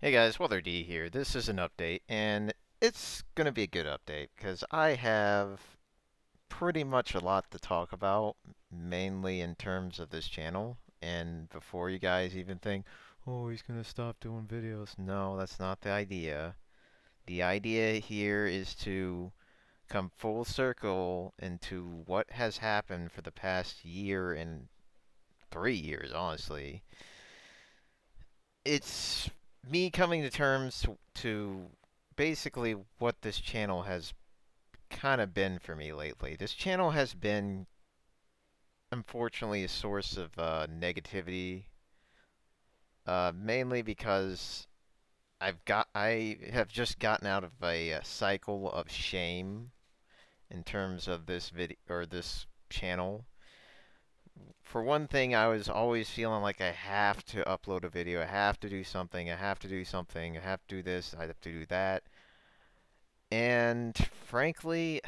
Hey guys, Waddler-D here. This is an update, and it's going to be a good update because I have pretty much a lot to talk about, mainly in terms of this channel. And before you guys even think, oh, he's going to stop doing videos. No, that's not the idea. The idea here is to come full circle into what has happened for the past year and 3 years, honestly. It's me coming to terms to basically what this channel has kind of been for me lately. This channel has been, unfortunately, a source of negativity, mainly because I have just gotten out of a cycle of shame in terms of this video or this channel. For one thing, I was always feeling like I have to upload a video, I have to do something, I have to do something, I have to do this, I have to do that. And frankly,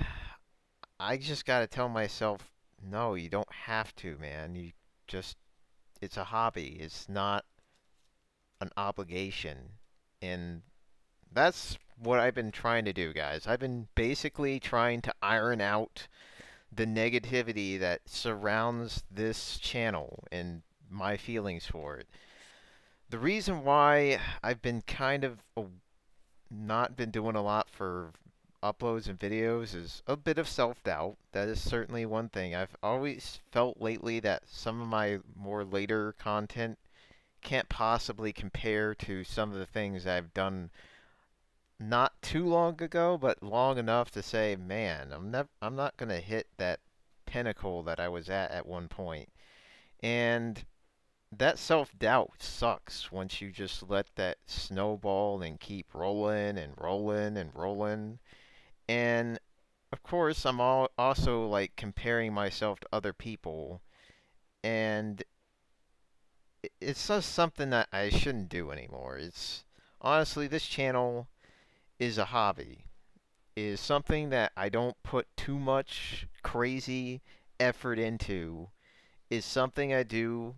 I just gotta tell myself, no, you don't have to, man. You just, it's a hobby. It's not an obligation. And that's what I've been trying to do, guys. I've been basically trying to iron out the negativity that surrounds this channel and my feelings for it. The reason why I've been kind of not been doing a lot for uploads and videos is a bit of self-doubt. That is certainly one thing. I've always felt lately that some of my more later content can't possibly compare to some of the things I've done not too long ago, but long enough to say, man, I'm not going to hit that pinnacle that I was at one point. And that self-doubt sucks once you just let that snowball and keep rolling and rolling and rolling. And of course, I'm also like comparing myself to other people, and it's just something that I shouldn't do anymore. It's honestly, this channel is a hobby, is something that I don't put too much crazy effort into, is something I do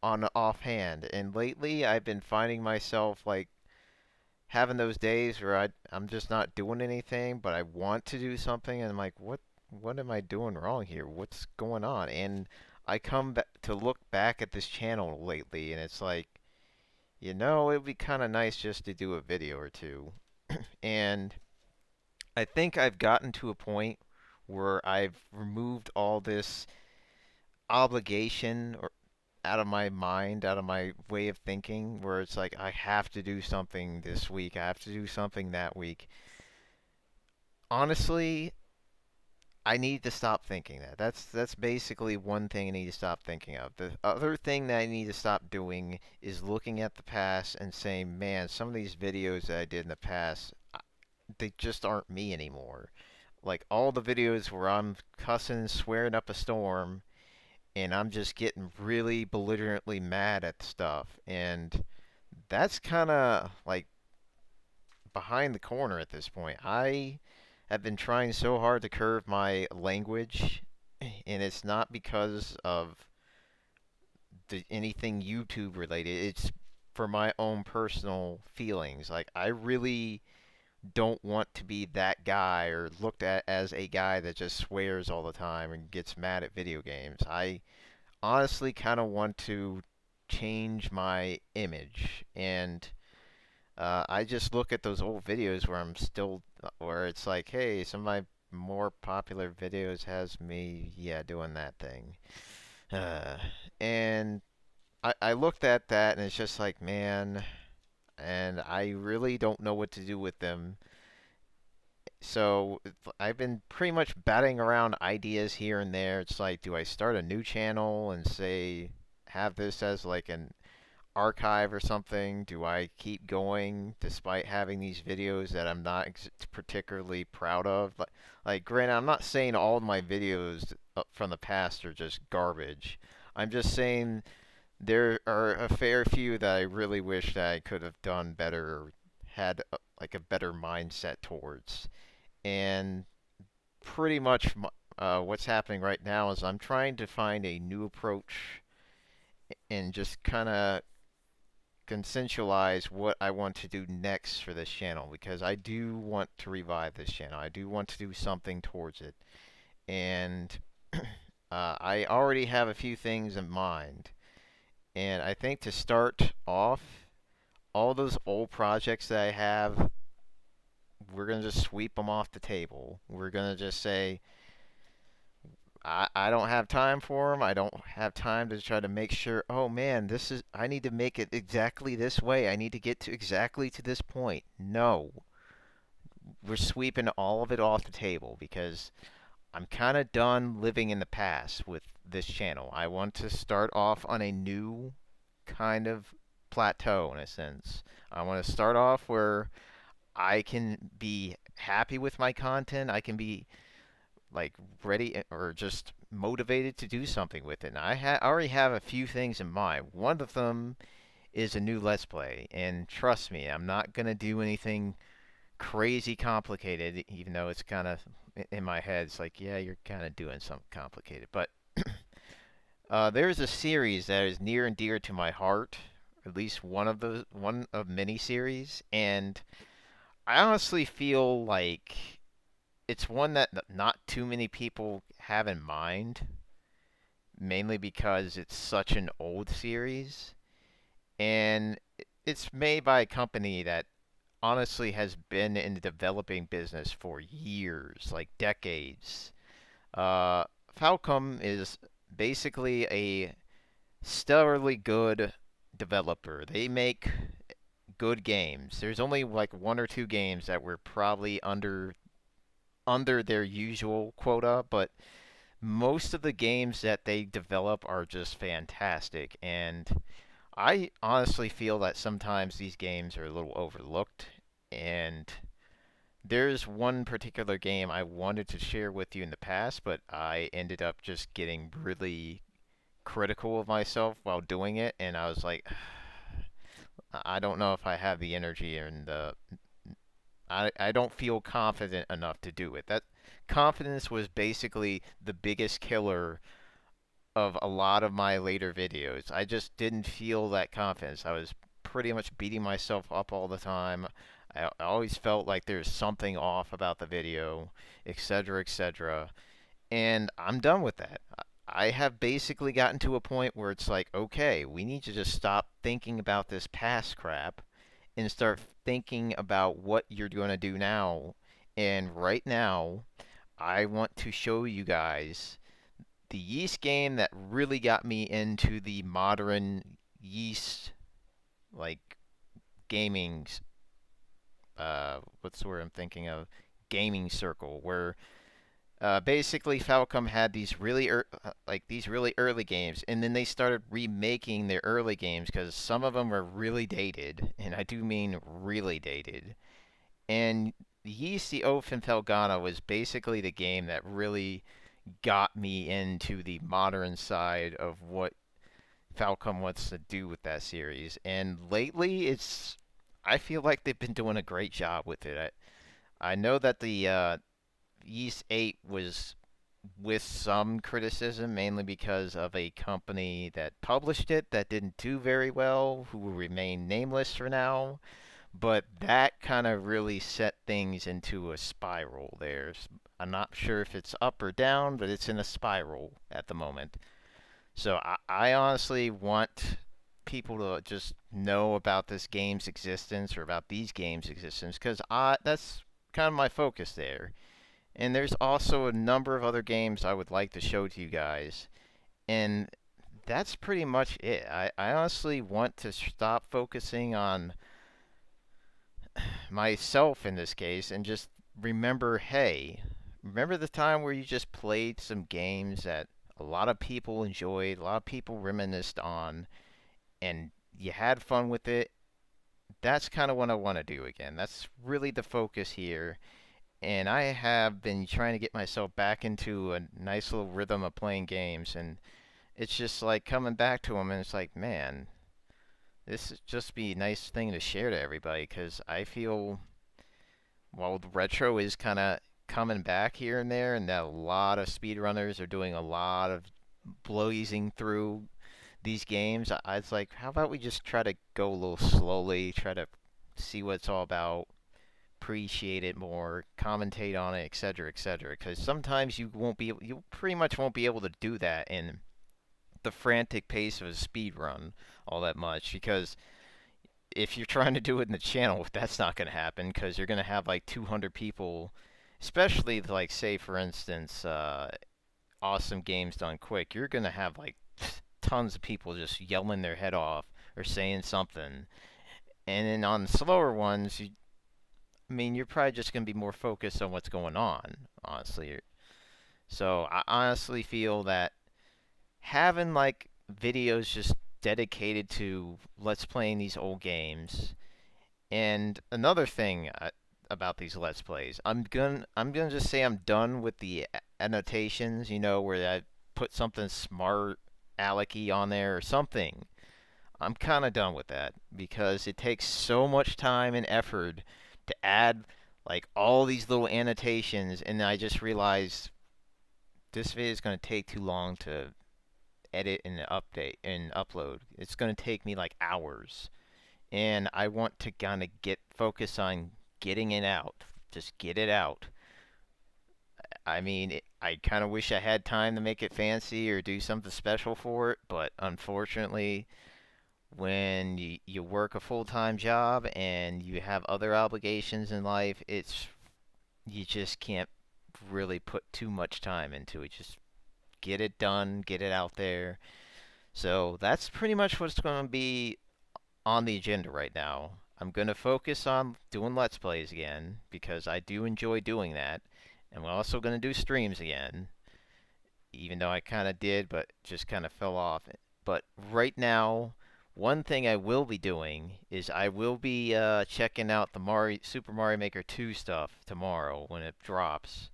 on the offhand. And lately, I've been finding myself like having those days where I'm just not doing anything, but I want to do something, and I'm like, what am I doing wrong here? What's going on? And I come back to look back at this channel lately, and it's like, it would be kind of nice just to do a video or two. And I think I've gotten to a point where I've removed all this obligation or out of my mind, out of my way of thinking, where it's like I have to do something this week, I have to do something that week. Honestly, I need to stop thinking that. That's basically one thing I need to stop thinking of. The other thing that I need to stop doing is looking at the past and saying, "Man, some of these videos that I did in the past, they just aren't me anymore." Like all the videos where I'm cussing, swearing up a storm, and I'm just getting really belligerently mad at stuff. And that's kind of like behind the corner at this point. I have been trying so hard to curb my language, and it's not because of anything YouTube related. It's for my own personal feelings. Like, I really don't want to be that guy or looked at as a guy that just swears all the time and gets mad at video games. I honestly kind of want to change my image, and I just look at those old videos where I'm still, where it's like, hey, some of my more popular videos has me, yeah, doing that thing. Uh, and I looked at that and it's just like, man, and I really don't know what to do with them. So I've been pretty much batting around ideas here and there. It's like, do I start a new channel and say, have this as like an archive or something? Do I keep going despite having these videos that I'm not particularly proud of? Granted, I'm not saying all of my videos from the past are just garbage. I'm just saying there are a fair few that I really wish that I could have done better or had like a better mindset towards. And pretty much what's happening right now is I'm trying to find a new approach and just kind of consensualize what I want to do next for this channel, because I do want to revive this channel. I do want to do something towards it. And I already have a few things in mind. And I think to start off, all those old projects that I have, we're going to just sweep them off the table. We're going to just say, I don't have time for them. I don't have time to try to make sure, oh man, I need to make it exactly this way. I need to get to exactly to this point. No. We're sweeping all of it off the table because I'm kind of done living in the past with this channel. I want to start off on a new kind of plateau in a sense. I want to start off where I can be happy with my content. I can be like ready or just motivated to do something with it. And I already have a few things in mind. One of them is a new Let's Play, and trust me, I'm not gonna do anything crazy complicated, even though it's kind of in my head. It's like, yeah, you're kind of doing something complicated. But there's a series that is near and dear to my heart, at least one of many series, and I honestly feel like it's one that not too many people have in mind, mainly because it's such an old series, and it's made by a company that honestly has been in the developing business for years, like decades. Uh, Falcom is basically a stellarly good developer. They make good games. There's only like one or two games that were probably under their usual quota, but most of the games that they develop are just fantastic. And I honestly feel that sometimes these games are a little overlooked. And there's one particular game I wanted to share with you in the past, but I ended up just getting really critical of myself while doing it, and I was like, I don't know if I have the energy and I don't feel confident enough to do it. That confidence was basically the biggest killer of a lot of my later videos. I just didn't feel that confidence. I was pretty much beating myself up all the time. I always felt like there's something off about the video, etc., etc. And I'm done with that. I have basically gotten to a point where it's like, okay, we need to just stop thinking about this past crap and start thinking about what you're going to do now. And right now, I want to show you guys the yeast game that really got me into the modern yeast, like, gaming, what's the word I'm thinking of? Gaming circle, where basically Falcom had these these really early games, and then they started remaking their early games because some of them were really dated, and I do mean really dated. And Yeast the Oath and Felgana was basically the game that really got me into the modern side of what Falcom wants to do with that series. And lately, I feel like they've been doing a great job with it. I know that the Yeast 8 was with some criticism, mainly because of a company that published it that didn't do very well, who will remain nameless for now. But that kind of really set things into a spiral there. I'm not sure if it's up or down, but it's in a spiral at the moment. So I honestly want people to just know about this game's existence or about these games' existence, because that's kind of my focus there. And there's also a number of other games I would like to show to you guys. And that's pretty much it. I honestly want to stop focusing on myself in this case and just remember, hey, remember the time where you just played some games that a lot of people enjoyed, a lot of people reminisced on, and you had fun with it? That's kind of what I want to do again. That's really the focus here. And I have been trying to get myself back into a nice little rhythm of playing games, and it's just like coming back to them, and it's like, man, this would just be a nice thing to share to everybody, because I feel, while the retro is kind of coming back here and there, and that a lot of speedrunners are doing a lot of blazing through these games, I was like, how about we just try to go a little slowly, try to see what it's all about, appreciate it more, commentate on it, etc., etc. Because sometimes you pretty much won't be able to do that in the frantic pace of a speed run all that much. Because if you're trying to do it in the channel, that's not going to happen because you're going to have like 200 people, especially like say for instance, awesome games done quick. You're going to have like tons of people just yelling their head off or saying something. And then on the slower ones, I mean, you're probably just going to be more focused on what's going on, honestly. So I honestly feel that having like videos just dedicated to let's playing these old games. And another thing about these let's plays, I'm gonna just say I'm done with the annotations. You know, where I put something smart, alecky on there or something. I'm kind of done with that because it takes so much time and effort to add like all these little annotations, and I just realized this video is going to take too long to edit and update and upload. It's going to take me like hours, and I want to kind of get focus on getting it out. Just get it out. I mean, I kind of wish I had time to make it fancy or do something special for it, but unfortunately, when you work a full-time job and you have other obligations in life, you just can't really put too much time into it. Just get it done, get it out there. So that's pretty much what's going to be on the agenda right now. I'm going to focus on doing Let's Plays again because I do enjoy doing that. And we're also going to do streams again, even though I kind of did, but just kind of fell off. But right now, one thing I will be doing is I will be checking out the Super Mario Maker 2 stuff tomorrow when it drops.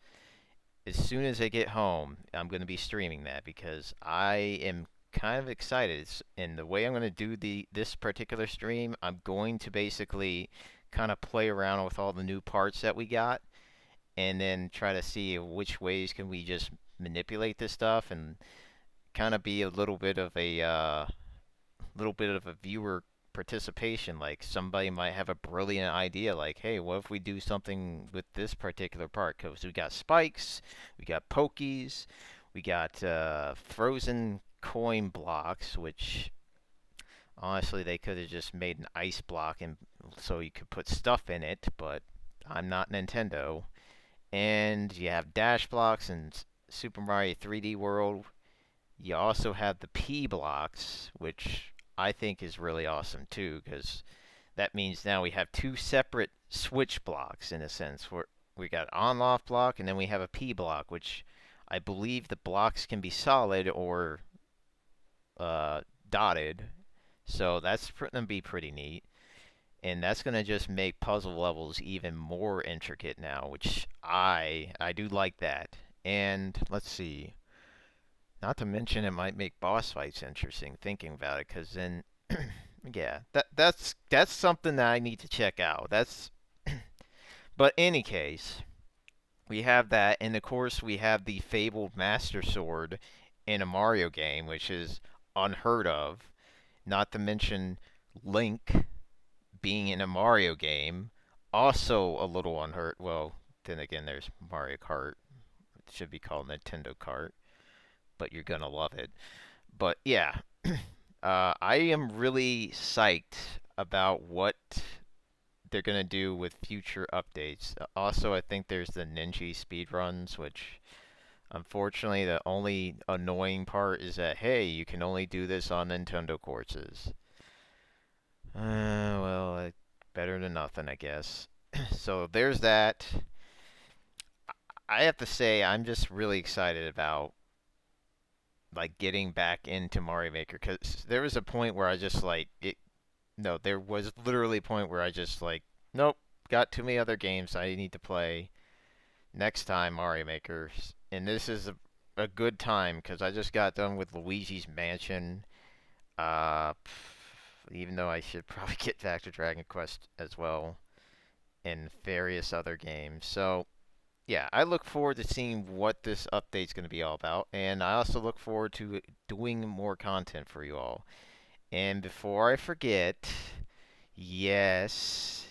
As soon as I get home, I'm going to be streaming that because I am kind of excited. And the way I'm going to do this particular stream, I'm going to basically kind of play around with all the new parts that we got, and then try to see which ways can we just manipulate this stuff and kind of be a little bit of a viewer participation. Like somebody might have a brilliant idea, like, hey, what if we do something with this particular part? Because we got spikes, we got pokies, we got frozen coin blocks, which honestly they could have just made an ice block and so you could put stuff in it, but I'm not Nintendo. And you have dash blocks in Super Mario 3D World. You also have the P blocks, which I think is really awesome too, because that means now we have two separate switch blocks in a sense. We got an on-off block, and then we have a P block, which I believe the blocks can be solid or dotted. So that's going to be pretty neat. And that's going to just make puzzle levels even more intricate now, which I do like that. And let's see. Not to mention it might make boss fights interesting thinking about it, because then yeah, that's something that I need to check out. That's but any case, we have that, and of course we have the fabled Master Sword in a Mario game, which is unheard of. Not to mention Link being in a Mario game, also a little unheard. Well, then again, there's Mario Kart. It should be called Nintendo Kart, but you're gonna love it. But yeah, I am really psyched about what they're gonna do with future updates. Also, I think there's the Ninja speedruns, which unfortunately the only annoying part is that hey, you can only do this on Nintendo courses. Well, better than nothing, I guess. So there's that. I have to say, I'm just really excited about like getting back into Mario Maker because there was a point where I just like it. No, there was literally a point where I just like, nope, got too many other games I need to play. Next time Mario Maker, and this is a good time because I just got done with Luigi's Mansion. Uh, Even though I should probably get back to Dragon Quest as well and various other games. So yeah, I look forward to seeing what this update's going to be all about, and I also look forward to doing more content for you all. And before I forget, yes,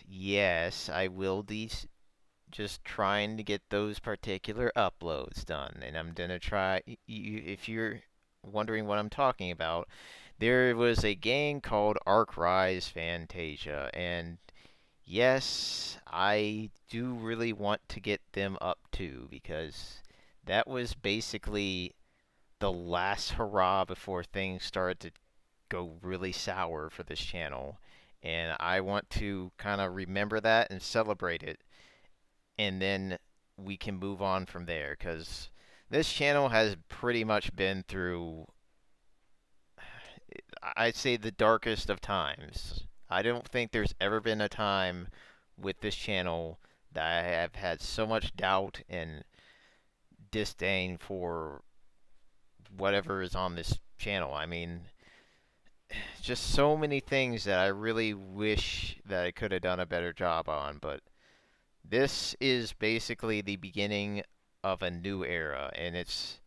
I will be just trying to get those particular uploads done. And I'm gonna try. If you're wondering what I'm talking about, there was a game called Arc Rise Fantasia, and yes, I do really want to get them up too, because that was basically the last hurrah before things started to go really sour for this channel. And I want to kind of remember that and celebrate it, and then we can move on from there, because this channel has pretty much been through, I'd say, the darkest of times. I don't think there's ever been a time with this channel that I have had so much doubt and disdain for whatever is on this channel. I mean, just so many things that I really wish that I could have done a better job on, but this is basically the beginning of a new era, and it's,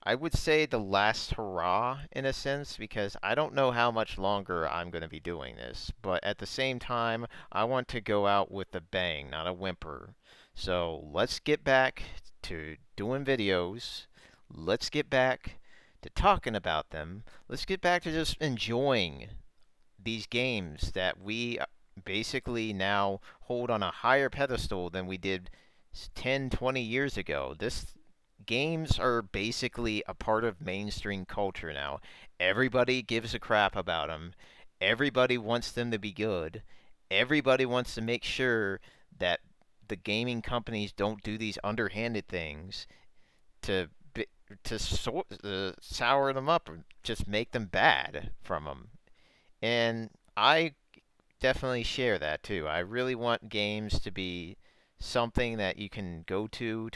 I would say, the last hurrah in a sense, because I don't know how much longer I'm going to be doing this. But at the same time, I want to go out with a bang, not a whimper. So let's get back to doing videos. Let's get back to talking about them. Let's get back to just enjoying these games that we basically now hold on a higher pedestal than we did 10, 20 years ago. This games are basically a part of mainstream culture now. Everybody gives a crap about them. Everybody wants them to be good. Everybody wants to make sure that the gaming companies don't do these underhanded things to sour them up or just make them bad from them. And I definitely share that too. I really want games to be something that you can go to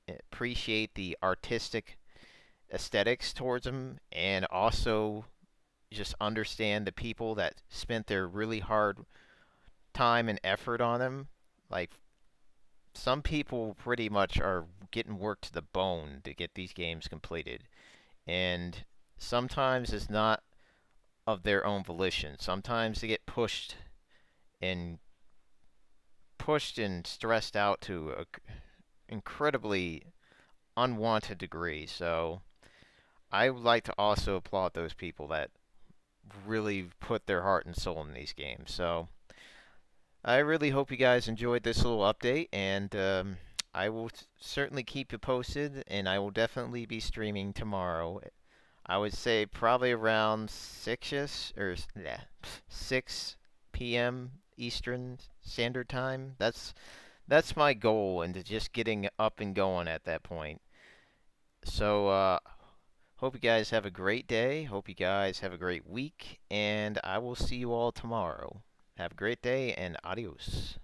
appreciate the artistic aesthetics towards them, and also just understand the people that spent their really hard time and effort on them. Like, some people pretty much are getting worked to the bone to get these games completed, and sometimes it's not of their own volition. Sometimes they get and pushed and stressed out to a incredibly unwanted degree. So I would like to also applaud those people that really put their heart and soul in these games. So I really hope you guys enjoyed this little update, and I will certainly keep you posted, and I will definitely be streaming tomorrow. I would say probably around 6ish, or yeah, 6 p.m. Eastern Standard Time. That's my goal, and to just getting up and going at that point. So hope you guys have a great day. Hope you guys have a great week, and I will see you all tomorrow. Have a great day, and adios.